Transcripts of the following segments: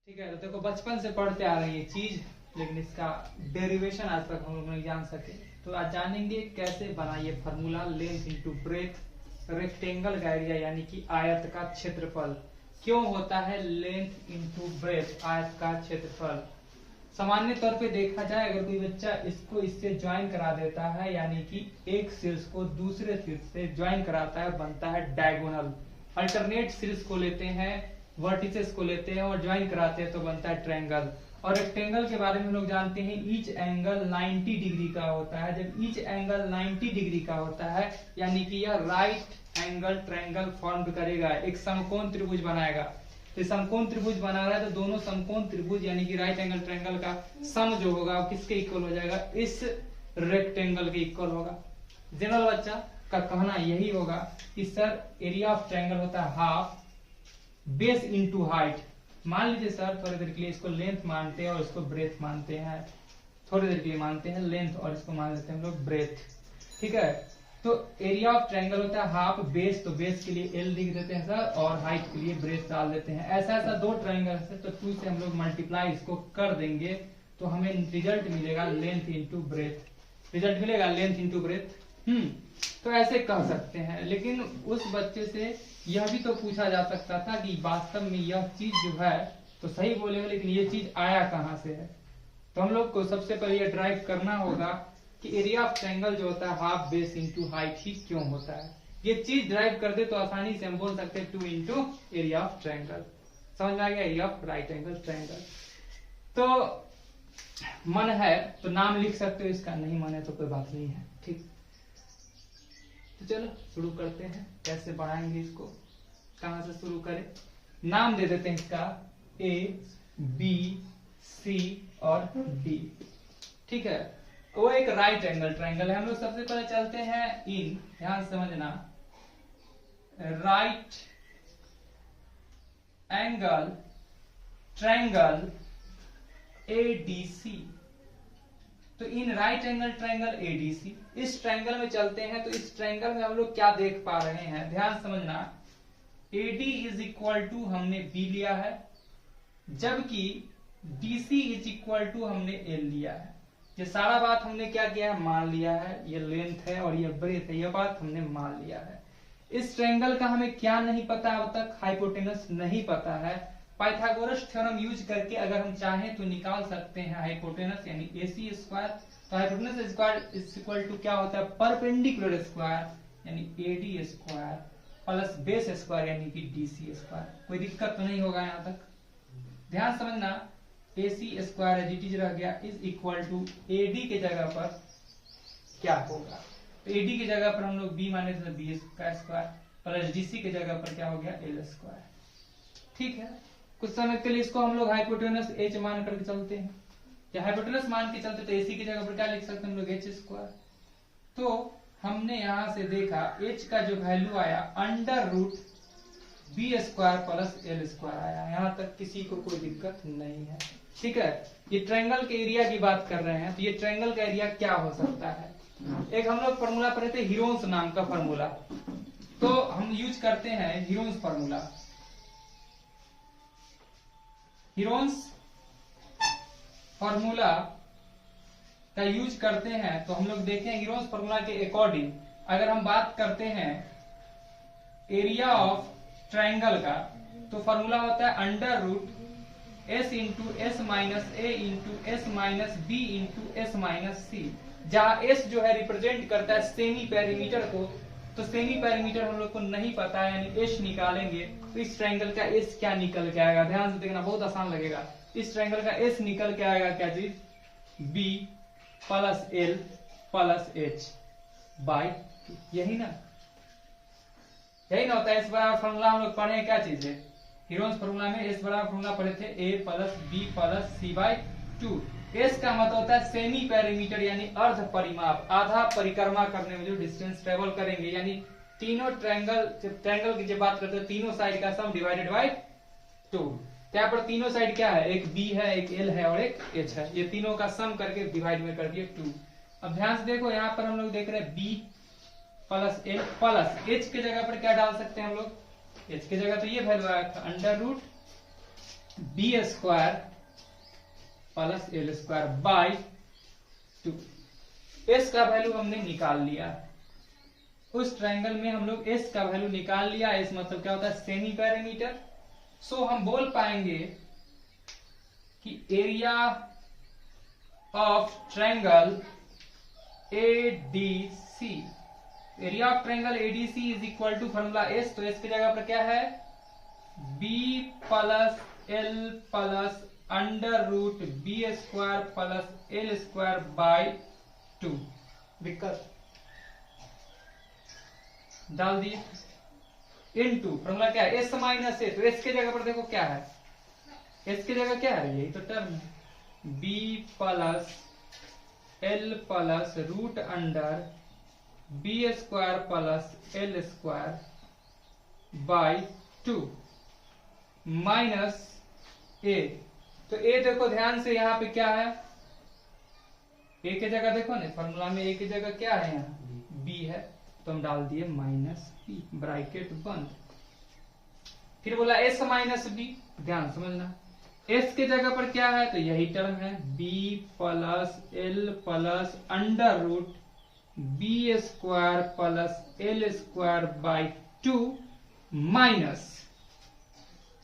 ठीक है। तो देखो बचपन से पढ़ते आ रही है चीज, लेकिन इसका डेरिवेशन आज तक हम लोग नहीं जान सके। तो आज जानेंगे कैसे बनाइए formula length into breadth rectangle का एरिया यानी कि आयत का क्षेत्रफल। क्यों होता है लेंथ इंटू ब्रेथ आयत का क्षेत्रफल? सामान्य तौर पे देखा जाए, अगर कोई बच्चा इसको इससे ज्वाइन करा देता है, यानी कि एक शीर्ष को दूसरे शीर्ष से ज्वाइन कराता है, बनता है डायगोनल। अल्टरनेट शीर्ष को लेते हैं, वर्टिसेस को लेते हैं और ज्वाइन कराते हैं तो बनता है ट्रायंगल। और रेक्टेंगल के बारे में लोग जानते हैं ईच एंगल 90 डिग्री का होता है। जब ईच एंगल 90 डिग्री का होता है यानी कि यह राइट एंगल ट्रायंगल फॉर्म करेगा, एक समकोण त्रिभुज बनाएगा। तो समकोण त्रिभुज बना रहा है तो दोनों समकोण त्रिभुज यानी कि राइट एंगल ट्रायंगल का सम जो होगा वो किसके इक्वल हो जाएगा? इस रेक्टेंगल के इक्वल होगा। जनरल बच्चा का कहना यही होगा कि सर एरिया ऑफ ट्रायंगल होता है हाफ बेस इंटू हाइट। मान लीजिए सर थोड़ी देर के लिए इसको लेंथ मानते हैं और इसको ब्रेथ मानते हैं, थोड़ी देर के लिए मानते हैं लेंथ और इसको मान लेते हैं हम लोग ब्रेथ। ठीक है। तो एरिया ऑफ ट्रायंगल होता है हाफ बेस, तो बेस के लिए एल लिख देते हैं सर और हाइट के लिए ब्रेथ डाल देते हैं। ऐसा ऐसा दो ट्रायंगल है तो 2 से हम लोग मल्टीप्लाई इसको कर देंगे तो हमें रिजल्ट मिलेगा लेंथ इंटू ब्रेथ। रिजल्ट मिलेगा लेंथ इंटू ब्रेथ। तो ऐसे कह सकते हैं, लेकिन उस बच्चे से यह भी तो पूछा जा सकता था कि वास्तव में यह चीज जो है तो सही बोलेगा, लेकिन ये चीज आया कहां से है? तो हम लोग को सबसे पहले ये ड्राइव करना होगा कि एरिया ऑफ ट्रायंगल जो होता है हाफ बेस इंटू हाइट ही क्यों होता है। ये चीज ड्राइव कर दे तो आसानी से हम बोल सकते हैं 2 इंटू एरिया ऑफ ट्रायंगल। समझ में आ गया? Area of right angle triangle. तो मन है तो नाम लिख सकते हो इसका, नहीं मन है तो कोई बात नहीं है। ठीक, तो चलो शुरू करते हैं। कैसे बढ़ाएंगे इसको, कहां से शुरू करें? नाम दे देते हैं इसका ए बी सी और डी। ठीक है। वो एक राइट एंगल ट्रायंगल है। हम लोग सबसे पहले चलते हैं इन, ध्यान समझना, राइट एंगल ट्रायंगल एडीसी। तो in right angle triangle ADC, इस ट्रायंगल में चलते हैं। तो इस ट्रायंगल में हम लोग क्या देख पा रहे हैं, ध्यान समझना। एडी इज इक्वल टू हमने बी लिया है, जबकि डीसी इज इक्वल टू हमने एल लिया है। ये सारा बात हमने क्या किया है, मान लिया है। ये लेंथ है और ये ब्रेथ है, ये बात हमने मान लिया है। इस ट्रायंगल का हमें क्या नहीं पता अब तक? हाइपोटेनस नहीं पता है। पाइथागोरस थ्योरम यूज करके अगर हम चाहें तो निकाल सकते हैं हाइपोटेनस यानी AC स्क्वायर। तो hypotenuse square is equal to क्या होता है? परपेंडिकुलर स्क्वायर यानी AD square plus base square यानी कि DC स्क्वायर। कोई दिक्कत तो नहीं होगा यहाँ तक? ध्यान समझना, AC स्क्वायर एज रह गया इज इक्वल टू AD के जगह पर क्या होगा? तो AD की जगह पर हम लोग B माने तो B का स्क्वायर प्लस DC की जगह पर क्या हो गया? L square. ठीक है। कुछ समय के लिए इसको हम लोग हाइपोटेनस H मान करके चलते हैं, या हाइपोटेनस मान के चलते तो AC की जगह पर क्या लिख सकते हैं हम लोग? H square. तो हमने यहां से देखा H का जो वैल्यू आया under root B square plus L square आया। यहां तक किसी को कोई दिक्कत नहीं है। ठीक है। ये ट्रायंगल के एरिया की बात कर रहे हैं, तो ये ट्रायंगल का एरिया क्या हो सकता है? एक हम लोग फॉर्मूला पढ़े थे हीरोन्स नाम का फॉर्मूला, तो हम यूज करते हैं हीरोन्स फॉर्मूला। हीरोन्स फॉर्मूला का यूज करते हैं तो हम लोग देखें हीरोन्स फॉर्मूला के अकॉर्डिंग अगर हम बात करते हैं एरिया ऑफ ट्रायंगल का, तो फॉर्मूला होता है under root S into S minus A into S minus B into S minus C. जहां S जो है रिप्रेजेंट करता है सेमी पेरीमीटर को, तो सेमी पेरीमीटर हम लोग को नहीं पता है यानी H निकालेंगे तो इस ट्रायंगल का S क्या निकल के आएगा? ध्यान से देखना, बहुत आसान लगेगा। इस ट्रायंगल का S निकल के आएगा क्या चीज? B plus L plus H by, यही ना? यही ना होता है। S बराबर फॉर्मूला हम लोग पढ़े क्या चीज है? हीरोन्स फॉर्मूला में S बराबर फॉर्मूला पढ़े थे A plus B plus C by 2। S का मतलब होता है सेमी पेरीमीटर यानी अर्ध परिमाप, आधा परिक्रमा करने में जो डिस्टेंस ट्रेवल करेंगे, यानी तीनों ट्रायंगल की जब बात करते हैं तीनों साइड का सम डिवाइडेड बाई 2। यहाँ पर तीनों साइड क्या है? एक B है, एक L है और एक H है। ये तीनों का सम करके डिवाइड में कर दिए 2। अब ध्यान से देखो, यहाँ पर हम लोग देख रहे हैं B plus L plus H के जगह पर क्या डाल सकते हैं हम लोग? H की जगह तो ये वैल्यू आया था under root B square plus L square by 2। S का वैल्यू हमने निकाल लिया, उस ट्रायंगल में हम लोग एस का वैल्यू निकाल लिया। एस मतलब क्या होता है? Semi perimeter. सो हम बोल पाएंगे कि area of triangle ADC, area of triangle ADC is equal to formula s. तो एस की जगह पर क्या है? B plus L plus under root B square plus L square by 2। दिक्कत डाल दिए इनटू फॉर्मूला क्या है? एस माइनस ए। तो एस की जगह पर देखो क्या है? एस की जगह क्या है? यही तो टर्म है, B plus L plus root under B square plus L square by 2 minus ए। तो ए देखो ध्यान से, यहां पे क्या है? ए की जगह देखो ना, फॉर्मूला में ए की जगह क्या है? यहाँ बी है, तो हम डाल दिए माइनस बी, ब्रैकेट बंद। फिर बोला एस माइनस बी, ध्यान समझना, एस के जगह पर क्या है? तो यही टर्म है, B plus L plus under root B square plus L square by 2 minus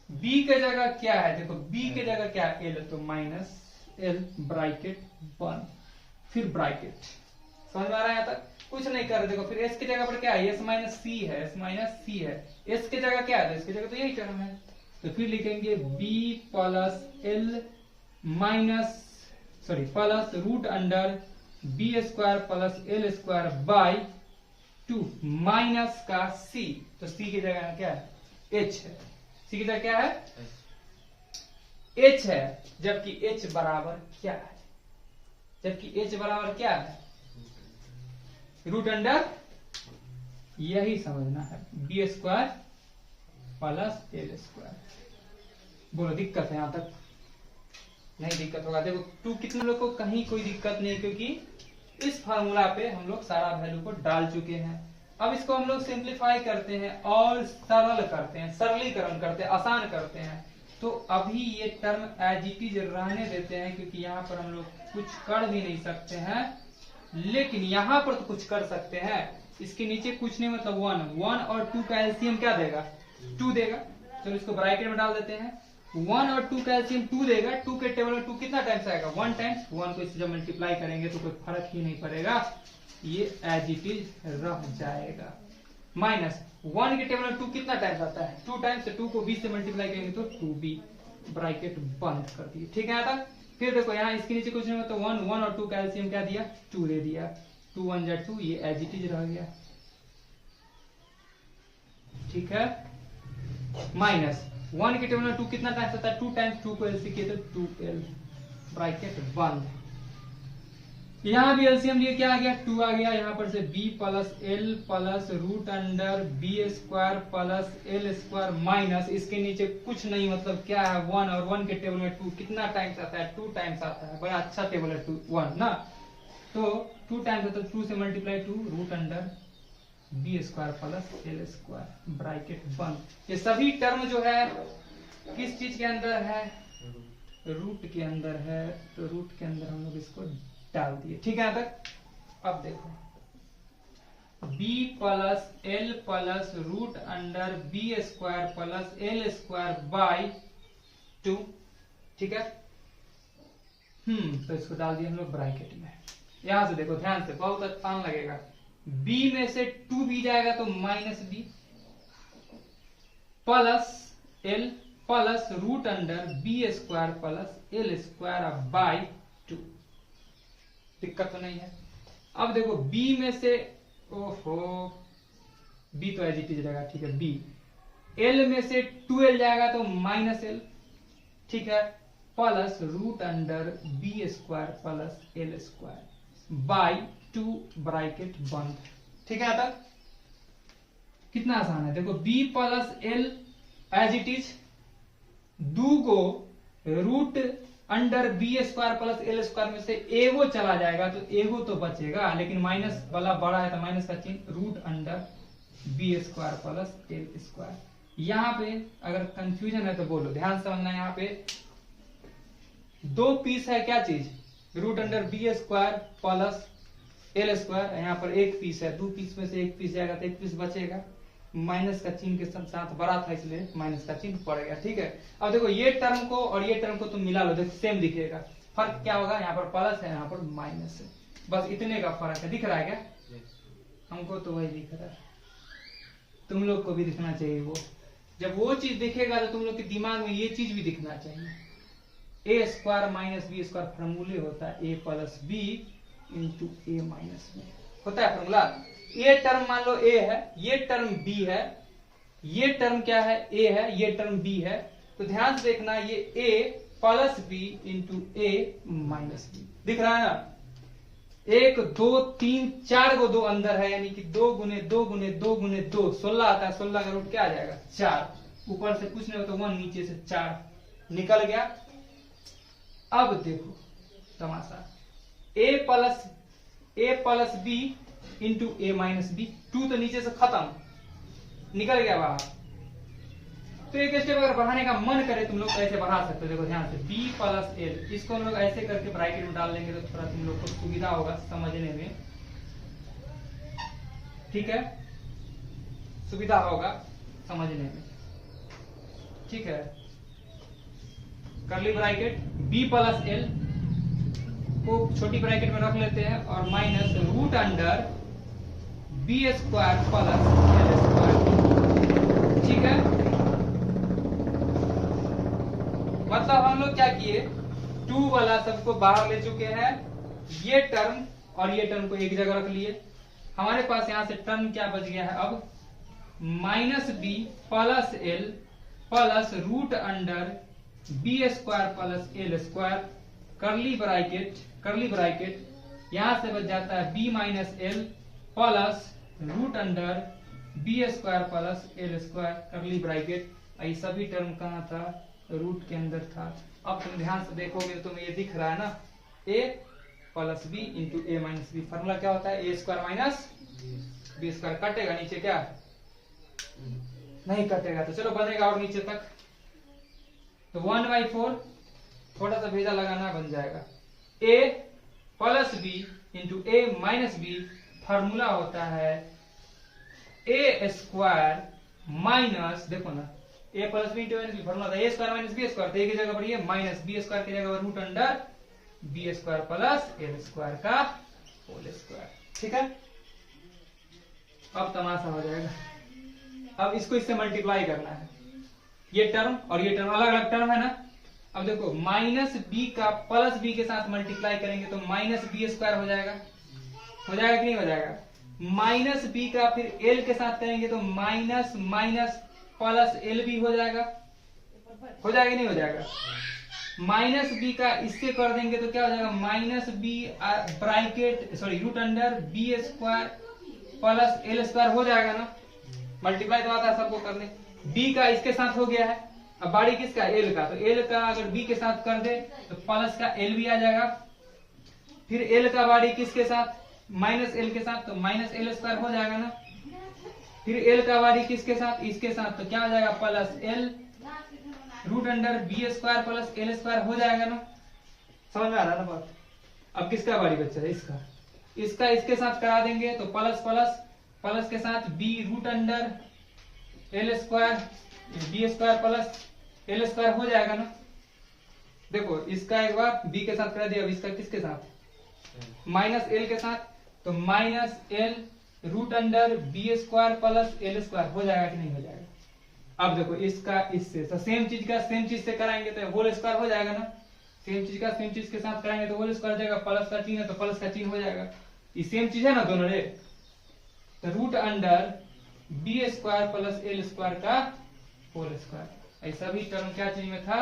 b के जगह क्या है? देखो बी के जगह क्या है? एल, तो माइनस एल, ब्रैकेट बंद, फिर ब्रैकेट। समझ में आ रहा है यहाँ तक? कुछ नहीं कर रहे। देखो फिर एस की जगह पर क्या है? एस माइनस सी है, एस माइनस सी है। एस की जगह क्या है? तो इसकी जगह तो यही टर्म है, तो फिर लिखेंगे B plus L minus plus root under B square plus L square by 2 minus का सी। तो सी की जगह क्या है? एच है। सी की जगह क्या है? एच है, जबकि एच बराबर क्या है? जबकि एच बराबर क्या है? रूट अंडर, यही समझना है, b square plus L square. बोलो दिक्कत है यहां तक? नहीं दिक्कत होगा। देखो 2 कितने लोग को कहीं कोई दिक्कत नहीं है, क्योंकि इस फार्मूला पे हम लोग सारा वैल्यू को डाल चुके हैं। अब इसको हम लोग सिंप्लीफाई करते हैं और सरल करते हैं, सरलीकरण करते हैं, आसान करते हैं। तो अभी ये टर्म एज इट इज रहने देते हैं, क्योंकि यहाँ पर हम लोग कुछ कर भी नहीं सकते हैं, लेकिन यहाँ पर तो कुछ कर सकते हैं। इसके नीचे कुछ नहीं, मतलब 1 और 2 का एलसीएम क्या देगा? 2 देगा। चलो इसको ब्रैकेट में डाल देते हैं। 1 और 2 का एलसीएम 2 देगा। 2 के टेबल में 2 कितना टाइम्स आएगा? 1 टाइम्स। 1 को इससे जब मल्टीप्लाई करेंगे तो कोई फर्क ही नहीं पड़ेगा, ये एज इट इज रह जाएगा। माइनस 1 के टेबल में 2 कितना टाइम्स आता है? 2 टाइम्स। 2 को 20 से मल्टीप्लाई करेंगे तो 2b, ब्रैकेट बंद कर दिए। ठीक है यहाँ तक? फिर देखो यहाँ इसके नीचे कुछ नहीं, तो 1 और 2 का एलसीएम क्या दिया? 2 दे दिया। 2 1 जा 2, ये एज इट इज रह गया। ठीक है। माइनस 1 के टेबल में 2 कितना टाइम्स आता है? 2 टाइम्स। 2 को एलसी किए तो 2l, ब्रैकेट बंद। यहाँ भी एलसीएम लिए क्या आ गया? 2 आ गया। यहाँ पर से b plus L plus root under B square plus L square minus, इसके नीचे कुछ नहीं, मतलब क्या है? 1 और 1 के टेबल में 2 कितना टाइम्स आता है? 2 टाइम्स आता है। बड़ा अच्छा टेबल है 2 1 ना, तो 2 टाइम्स आता है, 2 से multiply 2 root under B square plus L square, bracket बंद। ये सभी टर्म जो है किस चीज के अंदर है? रूट के अंदर है, तो रूट के अंदर हम लोग इसको डाल दिए। ठीक है यहाँ तक? अब देखो b plus L plus root under B square plus L square by 2। ठीक है। तो इसको डाल दिया हम लोग ब्रैकेट में। यहां से देखो ध्यान से, बहुत आसान लगेगा। b में से 2 भी जाएगा तो minus b plus L plus root under B square plus L square by 2। दिक्कत तो नहीं है? अब देखो b में से, ओहो b तो एज इट इज रहेगा। ठीक है। b l में से 2l जाएगा तो माइनस l। ठीक है। Plus root under B square plus L square by 2, bracket बंद। ठीक है यहाँ तक? कितना आसान है। देखो b plus l as it is, 2 को root under B square plus L square में से एगो चला जाएगा तो एगो तो बचेगा, लेकिन माइनस वाला बड़ा है तो माइनस का चिन्ह, root under B square plus L square. यहाँ पे अगर कंफ्यूजन है तो बोलो, ध्यान समझना। यहाँ पे दो पीस है क्या चीज, root under B square plus L square. यहाँ पर एक पीस है, दो पीस में से एक पीस जाएगा तो एक पीस बचेगा, माइनस का चिन्ह के साथ बड़ा था इसलिए माइनस का चिन्ह पड़ गया। ठीक है, अब देखो ये टर्म को और ये टर्म को तुम मिला लो, देखो सेम दिखेगा। फर्क क्या होगा, यहाँ पर प्लस है, यहाँ पर माइनस है, बस इतने का फर्क है। दिख रहा है क्या? हमको तो वही दिख रहा है, तुम लोग को भी दिखना चाहिए वो। जब वो चीज दिखेगा तो तुम लोग के दिमाग में ये चीज भी दिखना चाहिए। ए स्क्वायर माइनस बी स्क्वायर फॉर्मूले होता है ए प्लस बी इंटू ए माइनस बी, होता है फॉर्मूला। ये टर्म मान लो ए है, ये टर्म बी है, ये टर्म क्या है, ए है, ये टर्म बी है। तो ध्यान से देखना, ये ए प्लस बी इंटू ए माइनस बी दिख रहा है ना। एक दो तीन चार को दो अंदर है, यानी कि 2 गुने 2 गुने 2 गुने 2 16 आता है। 16 का रूट क्या आ जाएगा 4, ऊपर से कुछ नहीं होता 1, नीचे से 4 निकल गया। अब देखो तमाशा, ए प्लस बी इंटू ए माइनस बी, 2 तो नीचे से खत्म, निकल गया बाहर। तो एक स्टेप अगर बढ़ाने का मन करे तुम लोग ऐसे बढ़ा सकते हो। देखो ध्यान से, b प्लस एल, इसको हम लोग ऐसे करके ब्रैकेट में डाल देंगे तो थोड़ा तुम लोग को सुविधा होगा समझने में। ठीक है, सुविधा होगा समझने में। ठीक है, करली ब्रैकेट b प्लस एल को छोटी ब्रैकेट में रख लेते हैं और minus root under B square plus L square. ठीक है, मतलब हम लोग क्या किए, 2 वाला सबको बाहर ले चुके हैं, ये टर्म और ये टर्म को एक जगह रख लिए। हमारे पास यहां से टर्म क्या बच गया है अब, minus b plus L plus root under B square plus L square, curly bracket यहां से बच जाता है b minus l plus root under B square plus L square, curly bracket. ये सभी टर्म कहाँ था, रूट के अंदर था। अब तुम ध्यान से देखोगे तो तुम्हें ये दिख रहा है ना, a plus B into A minus B. Formula क्या होता है, ए स्क्वायर माइनस बी स्क्वायर। कटेगा नीचे क्या, नहीं कटेगा, तो चलो बनेगा और नीचे तक। तो 1/4 थोड़ा सा भेजा लगाना बन जाएगा, a plus B into A minus B. Formula होता है ए स्क्वायर माइनस, देखो ना, A plus B into minus B, formula था A square minus B square. तो एक जगह पर ये माइनस बी स्क्वायर की जगह root under B square plus L square का होल स्क्वायर। ठीक है, अब तमाशा हो जाएगा। अब इसको इससे मल्टीप्लाई करना है, ये टर्म और ये टर्म अलग अलग टर्म है ना। अब देखो, माइनस बी का प्लस बी के साथ मल्टीप्लाई करेंगे तो माइनस बी स्क्वायर हो जाएगा कि नहीं हो जाएगा। माइनस बी का फिर एल के साथ करेंगे तो minus minus plus l b हो जाएगा कि नहीं हो जाएगा। माइनस बी का इससे कर देंगे तो क्या हो जाएगा, minus b bracket root under B square plus L square हो जाएगा ना। मल्टीप्लाई तो आता है सबको करने। बी का इसके साथ हो गया है, अब बाड़ी किसका, एल का। तो एल का अगर बी के साथ कर दे तो प्लस का एल भी आ जाएगा, फिर एल का बाड़ी किसके साथ, माइनस एल के साथ, तो माइनस एल स्क्वायर हो जाएगा ना। फिर एल का बारी किसके साथ, इसके साथ, तो क्या हो जाएगा, plus l root under B square plus L square हो जाएगा ना। समझ में आ रहा है ना बात। अब किसका बारी बच्चा है, इसका इसके साथ करा देंगे तो प्लस प्लस प्लस के साथ b root under l square B square plus L square हो जाएगा ना। देखो इसका एक बार बी के साथ करा दिया, अब इसका किसके साथ, माइनस एल के साथ, तो minus l root under B square plus L square हो जाएगा कि नहीं हो जाएगा। अब देखो इसका इससे, तो सेम चीज का सेम चीज से कराएंगे तो होल स्क्वायर हो जाएगा ना। सेम चीज का सेम चीज के साथ कराएंगे तो होल स्क्वायर हो जाएगा, प्लस का चिन्ह है तो प्लस का चिन्ह हो जाएगा। ये सेम चीज है ना दोनों रे। तो root under B square plus L square का होल स्क्वायर। ये सभी टर्म क्या चीज में था,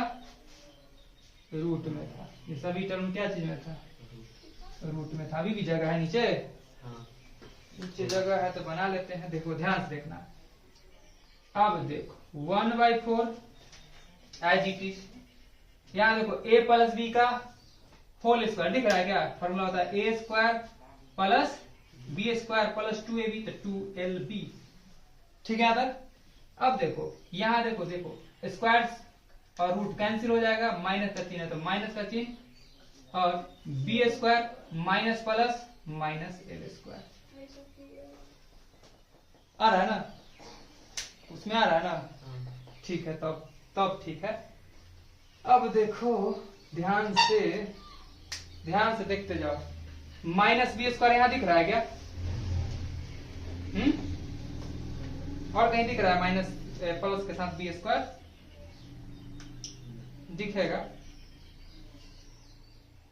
रूट में था। ये सभी टर्म क्या चीज में था, रूट में था। अभी भी जगह है नीचे, नीचे जगह है तो बना लेते हैं। देखो ध्यान से देखना, अब देखो 1/4 एज इट इज। यहाँ देखो a प्लस बी का होल स्क्वायर दिख रहा है क्या, फॉर्मूला होता है ए square plus B square plus 2ab, तो 2lb। ठीक है, यहाँ तक अब देखो यहाँ देखो स्क्वायर और रूट कैंसिल हो जाएगा, माइनस का चिन्ह है तो माइनस का चिन्ह, और B square minus plus minus L square आ रहा है ना, उसमें आ रहा है ना, ठीक है, तब ठीक है। अब देखो ध्यान से देखते जाओ, माइनस बी स्क्वायर यहां दिख रहा है क्या? और कहीं दिख रहा है माइनस प्लस के साथ बी स्क्वायर? दिखेगा,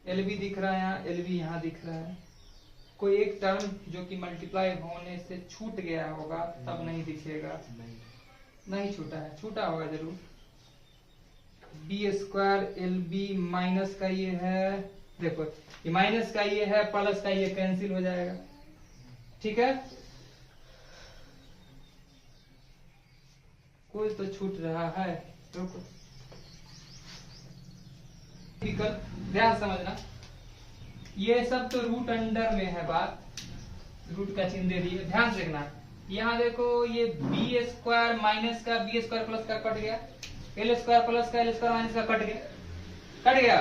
एल बी दिख रहा है यहाँ, एल बी यहाँ दिख रहा है। कोई एक टर्म जो कि मल्टीप्लाई होने से छूट गया होगा तब नहीं दिखेगा, नहीं छूटा है, छूटा होगा जरूर। B square l b minus का ये है, देखो ये माइनस का ये है, प्लस का ये कैंसिल हो जाएगा, ठीक है। कोई तो छूट रहा है, रुको, ध्यान समझना, ये सब तो रूट अंडर में है बात, रूट का चिन्ह दे दिए, ध्यान से देखना। यहाँ देखो ये बी स्क्वायर माइनस का बी स्क्वायर प्लस का कट गया, एल स्क्वायर प्लस का एल स्क्वायर माइनस का कट गया।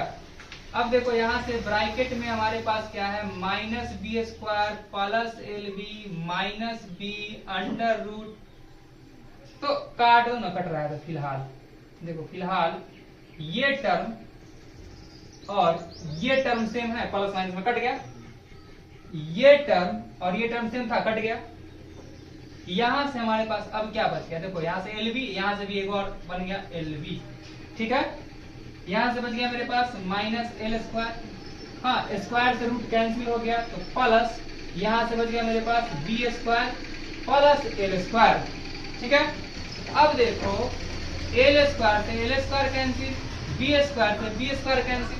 अब देखो यहाँ से ब्रैकेट में हमारे पास क्या है, minus B square plus l b minus b under root, तो काट दो ना, कट रहा है तो फिलहाल देखो, फिलहाल ये टर्म और ये टर्म सेम है, प्लस माइनस में कट गया, ये टर्म और ये टर्म सेम था, कट गया। यहां से हमारे पास अब क्या बच गया, देखो यहाँ से एल बी, यहां से भी एक और बन गया एल बी, ठीक है। यहां से बच गया मेरे पास माइनस एल स्क्वायर, हाँ स्क्वायर से रूट कैंसिल हो गया तो प्लस, यहां से बच गया मेरे पास B square plus L square, ठीक है। अब देखो एल स्क्वायर से L square cancel, B square से बी स्क्वायर कैंसिल,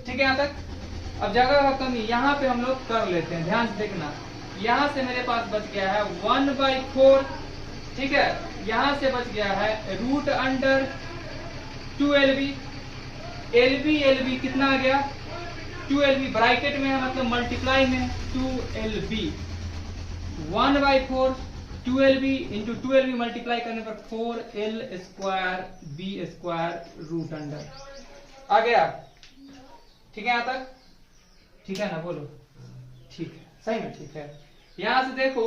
ठीक है। यहाँ तक अब जगह का कमी यहाँ पे हम लोग कर लेते हैं, ध्यान से देखना। यहाँ से मेरे पास बच गया है 1/4, ठीक है। यहाँ से बच गया है root under 2LB, L B कितना आ गया 2LB, ब्रैकेट में है मतलब मल्टीप्लाई में 2LB, 1/4 2LB into 2LB multiply करने पर 4L square B square root under आ गया, ठीक है। यहाँ तक ठीक है ना, बोलो ठीक है, सही में ठीक है। यहां से देखो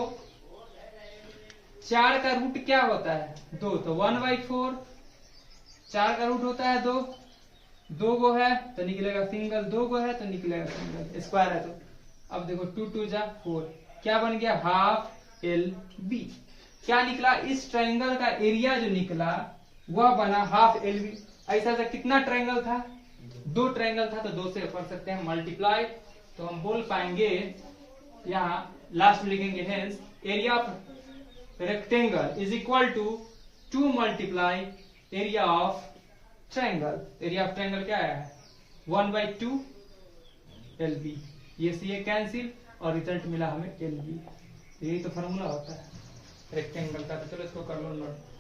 4 का रूट क्या होता है 2, तो 1/4, 4 का रूट होता है 2, 2 गो है तो निकलेगा सिंगल, 2 गो है तो निकलेगा सिंगल, स्क्वायर है तो। अब देखो 2 2 जा 4, क्या बन गया हाफ एल बी, क्या निकला, इस ट्रायंगल का एरिया जो निकला वह बना हाफ एल बी। ऐसा से कितना ट्रायंगल था, 2 ट्रायंगल था तो 2 से कर सकते हैं मल्टीप्लाई, तो हम बोल पाएंगे यहाँ लास्ट में लिखेंगे hence area of rectangle is equal to 2 multiply area of triangle. Area of triangle क्या है 1/2 LB, ये से ये कैंसिल और रिजल्ट मिला हमें LB। यही तो फॉर्मूला होता है रेक्टेंगल का। तो चलो इसको कर लो नोट।